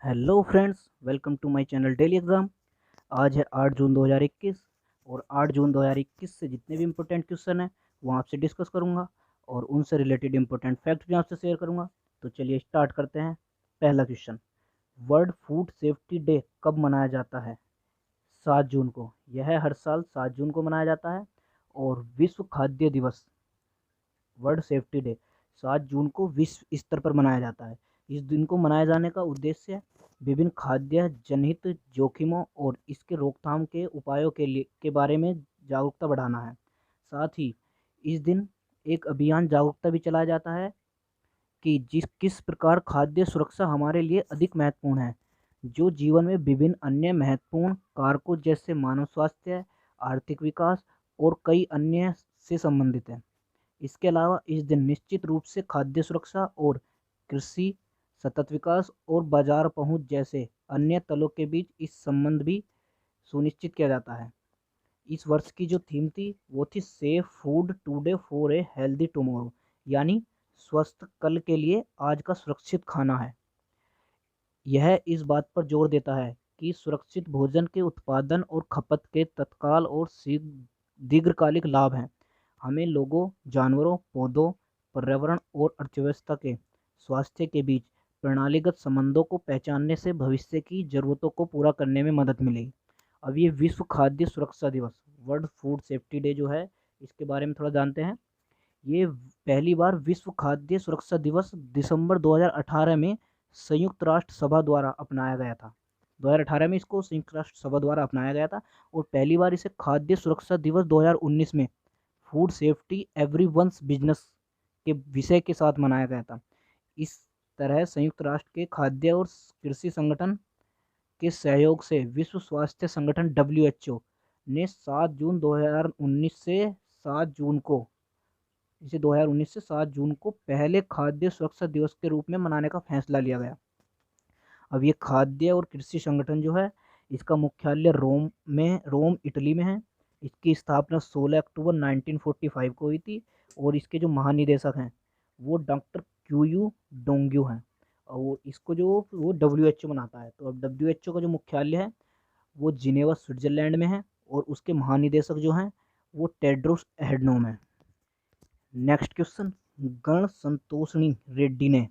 Hello friends, welcome to my channel daily exam. आज है 8 जून 2021 और 8 जून 2021 से जितने भी इम्पोर्टेंट क्वेश्चन हैं वो आपसे डिस्कस करूंगा और उनसे रिलेटेड इम्पोर्टेंट फैक्ट भी आपसे शेयर करूंगा। तो चलिए स्टार्ट करते हैं। पहला question, world food safety day कब मनाया जाता है? 7 जून को। यह हर साल 7 जून को मनाया जाता है। और विश्व खाद्य दिवस, वर्ल्ड सेफ्टी डे, 7 जून को विश्व स्तर पर मनाया जाता है। इस दिन को मनाए जाने का उद्देश्य विभिन्न खाद्य जनित जोखिमों और इसके रोकथाम के उपायों के बारे में जागरूकता बढ़ाना है। साथ ही इस दिन एक अभियान जागरूकता भी चलाया जाता है कि किस प्रकार खाद्य सुरक्षा हमारे लिए अधिक महत्वपूर्ण है, जो जीवन में विभिन्न अन्य महत्वपूर्ण कारकों जैसे मानव स्वास्थ्य, आर्थिक विकास और कई अन्य से संबंधित है। इसके अलावा इस दिन निश्चित रूप से खाद्य सुरक्षा और कृषि, सतत विकास और बाजार पहुंच जैसे अन्य तलों के बीच इस संबंध भी सुनिश्चित किया जाता है। इस वर्ष की जो थीम थी वो थी safe food today for a healthy tomorrow, यानी स्वस्थ कल के लिए आज का सुरक्षित खाना है। यह इस बात पर जोर देता है कि सुरक्षित भोजन के उत्पादन और खपत के तत्काल और दीर्घकालिक लाभ हैं। हमें लोगों, जानवरों, पौधों, पर्यावरण और अर्थव्यवस्था के स्वास्थ्य के बीच प्रणालीगत संबंधों को पहचानने से भविष्य की जरूरतों को पूरा करने में मदद मिलेगी। अब ये विश्व खाद्य सुरक्षा दिवस, वर्ल्ड फूड सेफ्टी डे जो है, इसके बारे में थोड़ा जानते हैं। ये पहली बार विश्व खाद्य सुरक्षा दिवस दिसंबर 2018 में संयुक्त राष्ट्र सभा द्वारा अपनाया गया था। 2018 में इसको संयुक्त राष्ट्र सभा द्वारा अपनाया गया था और पहली बार इसे खाद्य सुरक्षा दिवस 2019 में फूड सेफ्टी एवरीवन्स बिजनेस के विषय के साथ मनाया गया था। इस तरह संयुक्त राष्ट्र के खाद्य और कृषि संगठन के सहयोग से विश्व स्वास्थ्य संगठन WHO ने 7 जून 2019 से 7 जून को इसे 2019 से 7 जून को पहले खाद्य सुरक्षा दिवस के रूप में मनाने का फैसला लिया गया। अब ये खाद्य और कृषि संगठन जो है, इसका मुख्यालय रोम इटली में है। इसकी स्थापना 16 अक्टूबर 1945 को हुई थी और इसके जो महानिदेशक हैं वो डॉक्टर क्यूयू डोंग्यू हैं। और इसको जो वो WHO बनाता है। तो अब WHO का जो मुख्यालय है वो जिनेवा स्विट्जरलैंड में है और उसके महानिदेशक जो हैं वो टेड्रोस एडनोम है। नेक्स्ट क्वेश्चन, गण संतोषिनी रेड्डी ने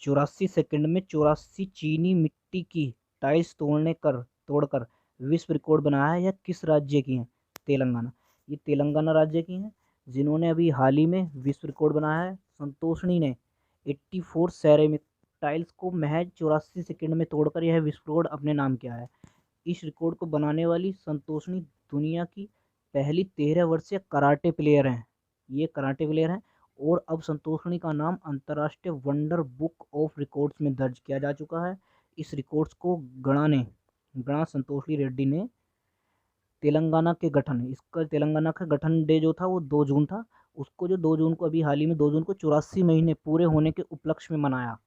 84 सेकंड में 84 चीनी मिट्टी की टाइल्स तोड़कर विश्व रिकॉर्ड बनाया है। यह किस राज्य की है? तेलंगाना। ये तेलंगाना राज्य की हैं जिन्होंने अभी हाल ही में विश्व रिकॉर्ड बनाया है। संतोषिनी ने 84 सेरेमिक टाइल्स को महज 84 सेकंड में तोड़कर यह विश्व रिकॉर्ड अपने नाम किया है। इस रिकॉर्ड को बनाने वाली संतोषिनी दुनिया की पहली 13 वर्षीय कराटे प्लेयर हैं। ये कराटे प्लेयर हैं और अब संतोषिनी का नाम अंतर्राष्ट्रीय वंडर बुक ऑफ रिकॉर्ड्स में दर्ज किया जा चुका है। इस रिकॉर्ड्स को गणा संतोषी रेड्डी ने इसका तेलंगाना का गठन डे जो था वो 2 जून था। उसको जो 2 जून को अभी हाल ही में 2 जून को 84 महीने पूरे होने के उपलक्ष्य में मनाया,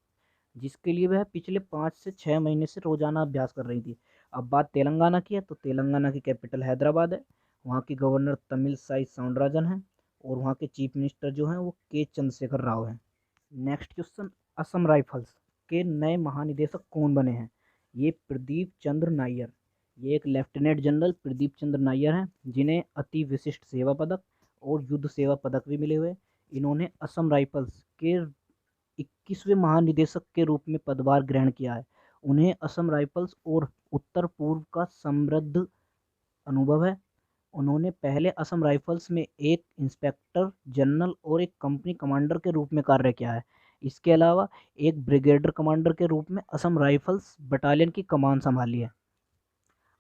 जिसके लिए वह पिछले 5 से 6 महीने से रोजाना अभ्यास कर रही थी। अब बात तेलंगाना की है तो तेलंगाना की कैपिटल हैदराबाद है। वहाँ की गवर्नर तमिलसाई साउंडराजन है और वहाँ के चीफ मिनिस्टर जो हैं वो के चंद्रशेखर राव हैं। नेक्स्ट क्वेश्चन, असम राइफल्स के नए महानिदेशक कौन बने हैं? ये प्रदीप चंद्र नायर। ये एक लेफ्टिनेंट जनरल प्रदीप चंद्र नायर हैं जिन्हें अति विशिष्ट सेवा पदक और युद्ध सेवा पदक भी मिले हुए। इन्होंने असम राइफल्स के 21वें महानिदेशक के रूप में पदभार ग्रहण किया है। उन्हें असम राइफल्स और उत्तर पूर्व का समृद्ध अनुभव है। उन्होंने पहले असम राइफल्स में एक इंस्पेक्टर जनरल और एक कंपनी कमांडर के रूप में कार्य किया है। इसके अलावा एक ब्रिगेडियर कमांडर के रूप में असम राइफल्स बटालियन की कमान संभाली है।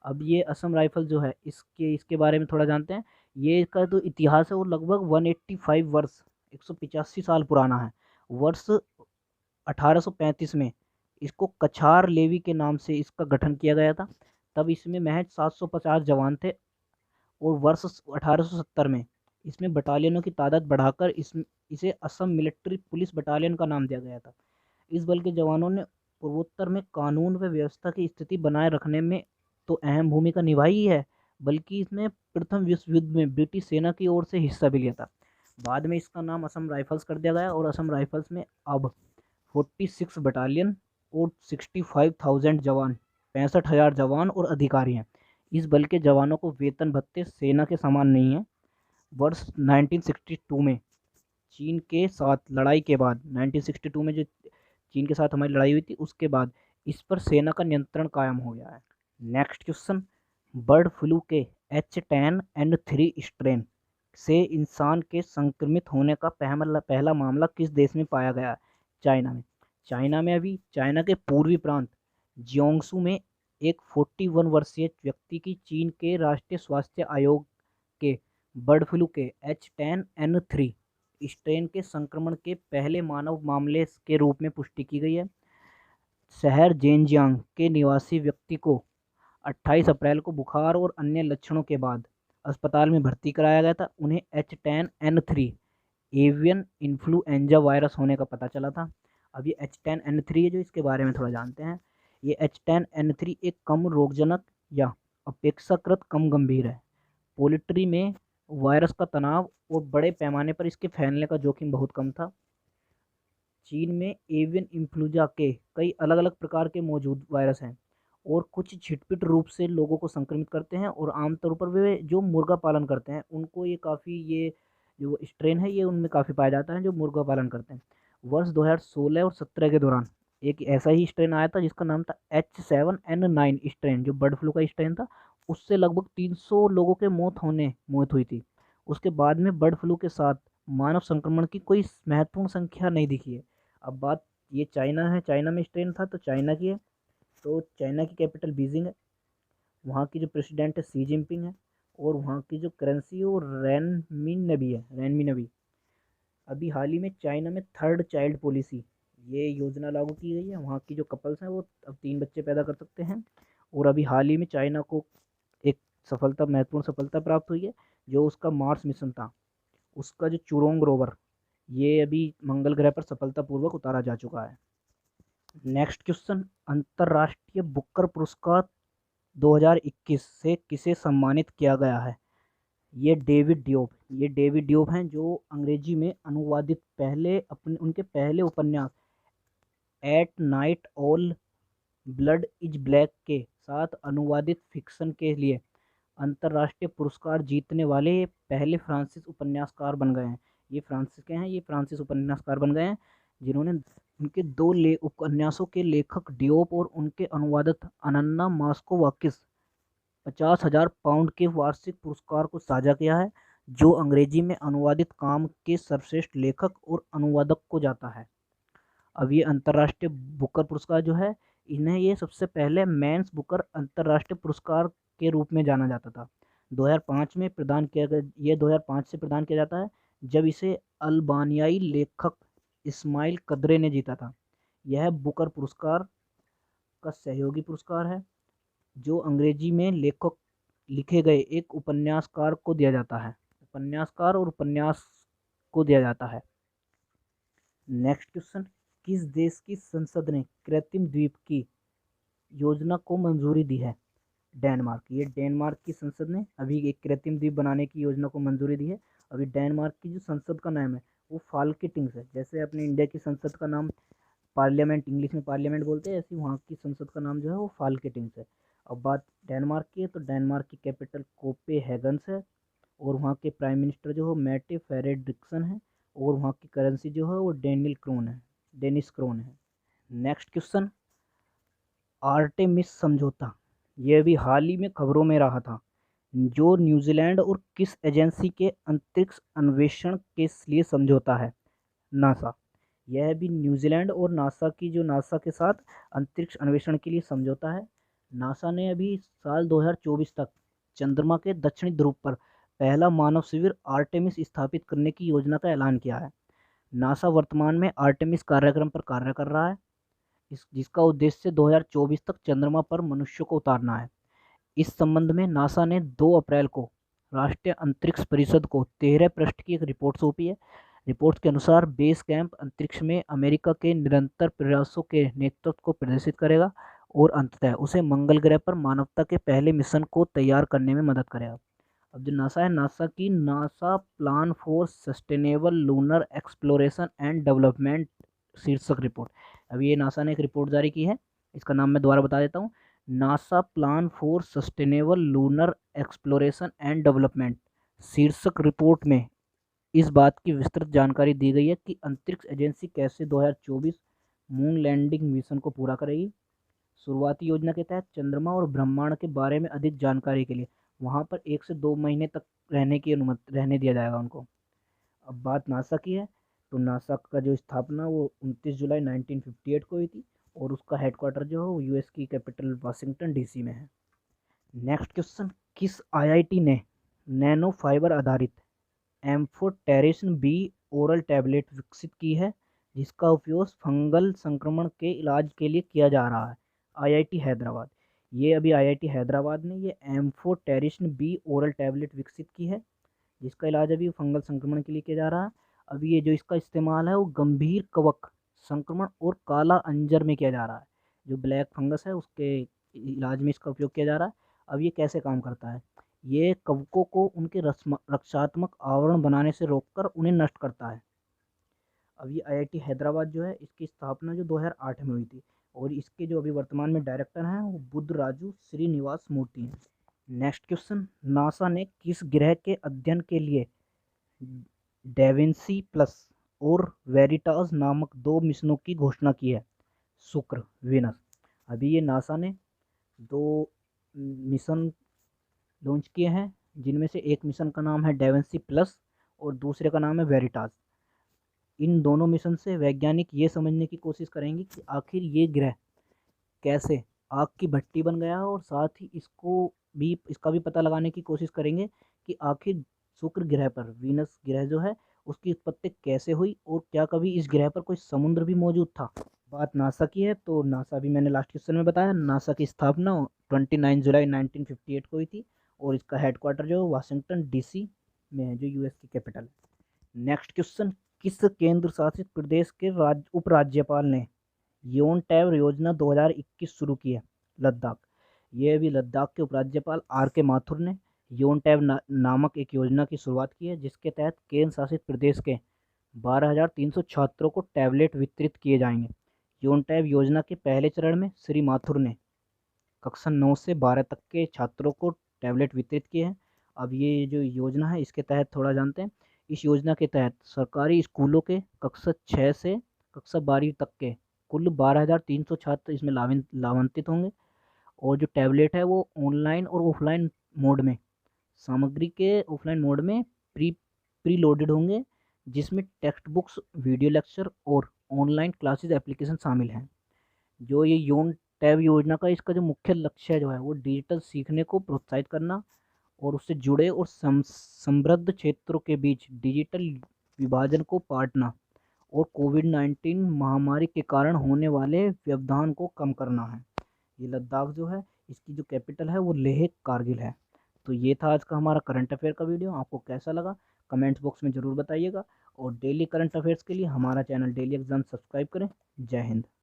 अब ये असम राइफल जो है इसके बारे में थोड़ा जानते हैं। ये इसका जो इतिहास है वो लगभग 185 वर्ष 185 साल पुराना है। वर्ष 1835 में इसको कछार लेवी के नाम से इसका गठन किया गया था। तब इसमें महज 750 जवान थे और वर्ष 1870 में इसमें बटालियनों की तादाद बढ़ाकर इसे असम मिलिट्री पुलिस बटालियन का नाम दिया गया था। इस बल के जवानों ने पूर्वोत्तर में कानून व व्यवस्था की स्थिति बनाए रखने में तो अहम भूमिका निभाई ही है, बल्कि इसने प्रथम विश्व युद्ध में ब्रिटिश सेना की ओर से हिस्सा भी लिया था। बाद में इसका नाम असम राइफल्स कर दिया गया और असम राइफल्स में अब 46 बटालियन और 65,000 जवान, 65,000 जवान और अधिकारी हैं। इस बल के जवानों को वेतन भत्ते सेना के समान नहीं है। वर्ष 1962 में चीन के साथ लड़ाई के बाद, 1962 में जो चीन के साथ हमारी लड़ाई हुई थी उसके बाद इस पर सेना का नियंत्रण कायम हो गया है। नेक्स्ट क्वेश्चन, बर्ड फ्लू के H10N3 स्ट्रेन से इंसान के संक्रमित होने का पहला मामला किस देश में पाया गया है? चाइना में। चाइना के पूर्वी प्रांत जियोंगसू में एक 41 वर्षीय व्यक्ति की चीन के राष्ट्रीय स्वास्थ्य आयोग के बर्ड फ्लू के H10N3 स्ट्रेन के संक्रमण के पहले मानव मामले के रूप में पुष्टि की गई है। शहर जेनजियांग के निवासी व्यक्ति को 28 अप्रैल को बुखार और अन्य लक्षणों के बाद अस्पताल में भर्ती कराया गया था। उन्हें H10N3 एवियन इन्फ्लुएंजा वायरस होने का पता चला था। अब ये H10N3 है जो इसके बारे में थोड़ा जानते हैं। ये H10N3 एक कम रोगजनक या अपेक्षाकृत कम गंभीर है। पोल्ट्री में वायरस का तनाव और बड़े पैमाने पर इसके फैलने का जोखिम बहुत कम था। चीन में एवियन इन्फ्लुएंजा के कई अलग अलग प्रकार के मौजूद वायरस हैं और कुछ छिटपुट रूप से लोगों को संक्रमित करते हैं और आमतौर पर वे जो मुर्गा पालन करते हैं उनको ये जो स्ट्रेन है ये उनमें काफ़ी पाया जाता है जो मुर्गा पालन करते हैं। वर्ष 2016 और 17 के दौरान एक ऐसा ही स्ट्रेन आया था जिसका नाम था H7N9 स्ट्रेन, जो बर्ड फ्लू का स्ट्रेन था। उससे लगभग 300 लोगों के मौत हुई थी। उसके बाद में बर्ड फ्लू के साथ मानव संक्रमण की कोई महत्वपूर्ण संख्या नहीं दिखी है। अब बात ये चाइना है, चाइना में स्ट्रेन था तो चाइना की है। तो चाइना की कैपिटल बीजिंग है, वहाँ की जो प्रेसिडेंट है शी जिनपिंग है और वहाँ की जो करेंसी है वो रेनमी नबी। अभी हाल ही में चाइना में थर्ड चाइल्ड पॉलिसी ये योजना लागू की गई है। वहाँ की जो कपल्स हैं वो अब 3 बच्चे पैदा कर सकते हैं। और अभी हाल ही में चाइना को एक महत्वपूर्ण सफलता प्राप्त हुई है, जो उसका मार्स मिशन था, उसका जो चुरोंग रोवर ये अभी मंगल ग्रह पर सफलतापूर्वक उतारा जा चुका है। नेक्स्ट क्वेश्चन, अंतर्राष्ट्रीय बुकर पुरस्कार 2021 से किसे सम्मानित किया गया है? ये डेविड डियोप हैं जो अंग्रेजी में अनुवादित उनके पहले उपन्यास at night all blood is black के साथ अनुवादित फिक्शन के लिए अंतर्राष्ट्रीय पुरस्कार जीतने वाले पहले फ्रांसीसी उपन्यासकार बन गए हैं। ये फ्रांसीसी उपन्यासकार बन गए हैं जिन्होंने उनके 2 उपन्यासों के लेखक डियोप और उनके अनुवादक अनन्ना मास्कोवाकिस 50,000 पाउंड के वार्षिक पुरस्कार को साझा किया है, जो अंग्रेजी में अनुवादित काम के सर्वश्रेष्ठ लेखक और अनुवादक को जाता है। अब ये अंतर्राष्ट्रीय बुकर पुरस्कार जो है, इन्हें ये सबसे पहले मेंस बुकर अंतर्राष्ट्रीय पुरस्कार के रूप में जाना जाता था। 2005 में प्रदान किया गया, ये 2005 से प्रदान किया जाता है, जब इसे अल्बानियाई लेखक इस्माइल कद्रे ने जीता था। यह बुकर पुरस्कार का सहयोगी पुरस्कार है जो अंग्रेजी में लिखे गए एक उपन्यासकार को दिया जाता है। उपन्यास को दिया जाता है। नेक्स्ट क्वेश्चन, किस देश की संसद ने कृत्रिम द्वीप की योजना को मंजूरी दी है? डेनमार्क। ये डेनमार्क की संसद ने अभी एक कृत्रिम द्वीप बनाने की योजना को मंजूरी दी है। अभी डेनमार्क की जो संसद का नाम है वो फाल्केटिंग्स है। जैसे अपने इंडिया की संसद का नाम पार्लियामेंट, इंग्लिश में पार्लियामेंट बोलते हैं, ऐसे वहाँ की संसद का नाम जो है वो फाल्केटिंग्स है। अब बात डेनमार्क की है तो डेनमार्क की कैपिटल कोपेनहेगन है और वहाँ के प्राइम मिनिस्टर जो है मैटे फ्रेडरिक्सन है और वहाँ की करेंसी जो है वो डेनिश क्रोन है। नेक्स्ट क्वेश्चन, आर्टेमिस समझौता ये भी हाल ही में खबरों में रहा था, जो न्यूजीलैंड और किस एजेंसी के अंतरिक्ष अन्वेषण के लिए समझौता है? नासा। यह भी न्यूजीलैंड और नासा के साथ अंतरिक्ष अन्वेषण के लिए समझौता है। नासा ने अभी साल 2024 तक चंद्रमा के दक्षिणी ध्रुव पर पहला मानव शिविर आर्टेमिस स्थापित करने की योजना का ऐलान किया है। नासा वर्तमान में आर्टेमिस कार्यक्रम पर कार्य कर रहा है, जिसका उद्देश्य 2024 तक चंद्रमा पर मनुष्य को उतारना है। इस संबंध में नासा ने 2 अप्रैल को राष्ट्रीय अंतरिक्ष परिषद को 13 पृष्ठ की एक रिपोर्ट सौंपी है। रिपोर्ट के अनुसार बेस कैंप अंतरिक्ष में अमेरिका के निरंतर प्रयासों के नेतृत्व को प्रदर्शित करेगा और अंततः उसे मंगल ग्रह पर मानवता के पहले मिशन को तैयार करने में मदद करेगा। अब जो नासा है, NASA plan for sustainable lunar exploration and development शीर्षक रिपोर्ट, अभी ये नासा ने एक रिपोर्ट जारी की है, इसका नाम मैं दोबारा बता देता हूँ। NASA plan for sustainable lunar exploration and development शीर्षक रिपोर्ट में इस बात की विस्तृत जानकारी दी गई है कि अंतरिक्ष एजेंसी कैसे 2024 मून लैंडिंग मिशन को पूरा करेगी। शुरुआती योजना के तहत चंद्रमा और ब्रह्मांड के बारे में अधिक जानकारी के लिए वहां पर 1 से 2 महीने तक रहने दिया जाएगा उनको। अब बात नासा की है, तो नासा का जो स्थापना वो 29 जुलाई 1958 को हुई थी, और उसका हेडक्वार्टर जो है वो यूएस की कैपिटल वाशिंगटन डीसी में है। नेक्स्ट क्वेश्चन, किस आईआईटी ने नैनो फाइबर आधारित एम्फोटेरिसन बी ओरल टैबलेट विकसित की है, जिसका उपयोग फंगल संक्रमण के इलाज के लिए किया जा रहा है? आईआईटी हैदराबाद। ये अभी आईआईटी हैदराबाद ने ये एम्फोटेरिसन बी ओरल टैबलेट विकसित की है, जिसका इलाज अभी फंगल संक्रमण के लिए किया जा रहा है। अभी ये जो इसका इस्तेमाल है वो गंभीर कवक संक्रमण और काला अंजर में किया जा रहा है, जो ब्लैक फंगस है उसके इलाज में इसका उपयोग किया जा रहा है। अब ये कैसे काम करता है? ये कवकों को उनके रक्षात्मक आवरण बनाने से रोककर उन्हें नष्ट करता है। अब ये आईआईटी हैदराबाद जो है इसकी स्थापना जो 2008 में हुई थी, और इसके जो अभी वर्तमान में डायरेक्टर हैं वो बुद्धराजू श्रीनिवास मूर्ति हैं। नेक्स्ट क्वेश्चन, नासा ने किस ग्रह के अध्ययन के लिए डेविंसी प्लस और वेरिटास नामक 2 मिशनों की घोषणा की है? शुक्र, वेनस। अभी ये नासा ने 2 मिशन लॉन्च किए हैं, जिनमें से एक मिशन का नाम है डेविंसी प्लस और दूसरे का नाम है वेरिटास। इन दोनों मिशन से वैज्ञानिक ये समझने की कोशिश करेंगे कि आखिर ये ग्रह कैसे आग की भट्टी बन गया, और साथ ही इसका भी पता लगाने की कोशिश करेंगे कि आखिर शुक्र ग्रह पर, वीनस ग्रह जो है उसकी उत्पत्ति कैसे हुई, और क्या कभी इस ग्रह पर कोई समुद्र भी मौजूद था। बात नासा की है, तो नासा भी मैंने लास्ट क्वेश्चन में बताया, नासा की स्थापना 29 जुलाई 1958 को हुई थी, और इसका हेडक्वार्टर जो वाशिंगटन डीसी में है, जो यूएस की कैपिटल है। नेक्स्ट क्वेश्चन, किस केंद्र शासित प्रदेश के उपराज्यपाल ने योन टैब योजना 2021 शुरू की है? लद्दाख। ये भी लद्दाख के उपराज्यपाल आर के माथुर ने योन टैब नामक एक योजना की शुरुआत की है, जिसके तहत केंद्र शासित प्रदेश के 12,300 छात्रों को टैबलेट वितरित किए जाएंगे। योन टैब योजना के पहले चरण में श्री माथुर ने कक्षा 9 से 12 तक के छात्रों को टैबलेट वितरित किए हैं। अब ये जो योजना है इसके तहत थोड़ा जानते हैं। इस योजना के तहत सरकारी स्कूलों के कक्षा 6 से कक्षा 12वीं तक के कुल 12,300 छात्र इसमें लाभान्वित होंगे, और जो टैबलेट है वो ऑनलाइन और ऑफलाइन मोड में, सामग्री के ऑफलाइन मोड में प्री लोडेड होंगे, जिसमें टेक्स्ट बुक्स, वीडियो लेक्चर और ऑनलाइन क्लासेस एप्लीकेशन शामिल हैं। जो ये योन टैब योजना का इसका जो मुख्य लक्ष्य जो है वो डिजिटल सीखने को प्रोत्साहित करना, और उससे जुड़े और समृद्ध क्षेत्रों के बीच डिजिटल विभाजन को पाटना, और कोविड-19 महामारी के कारण होने वाले व्यवधान को कम करना है। ये लद्दाख जो है इसकी जो कैपिटल है वो लेह कारगिल है। तो ये था आज का हमारा करंट अफेयर का वीडियो। आपको कैसा लगा कमेंट्स बॉक्स में ज़रूर बताइएगा, और डेली करंट अफेयर्स के लिए हमारा चैनल डेली एग्जाम सब्सक्राइब करें। जय हिंद।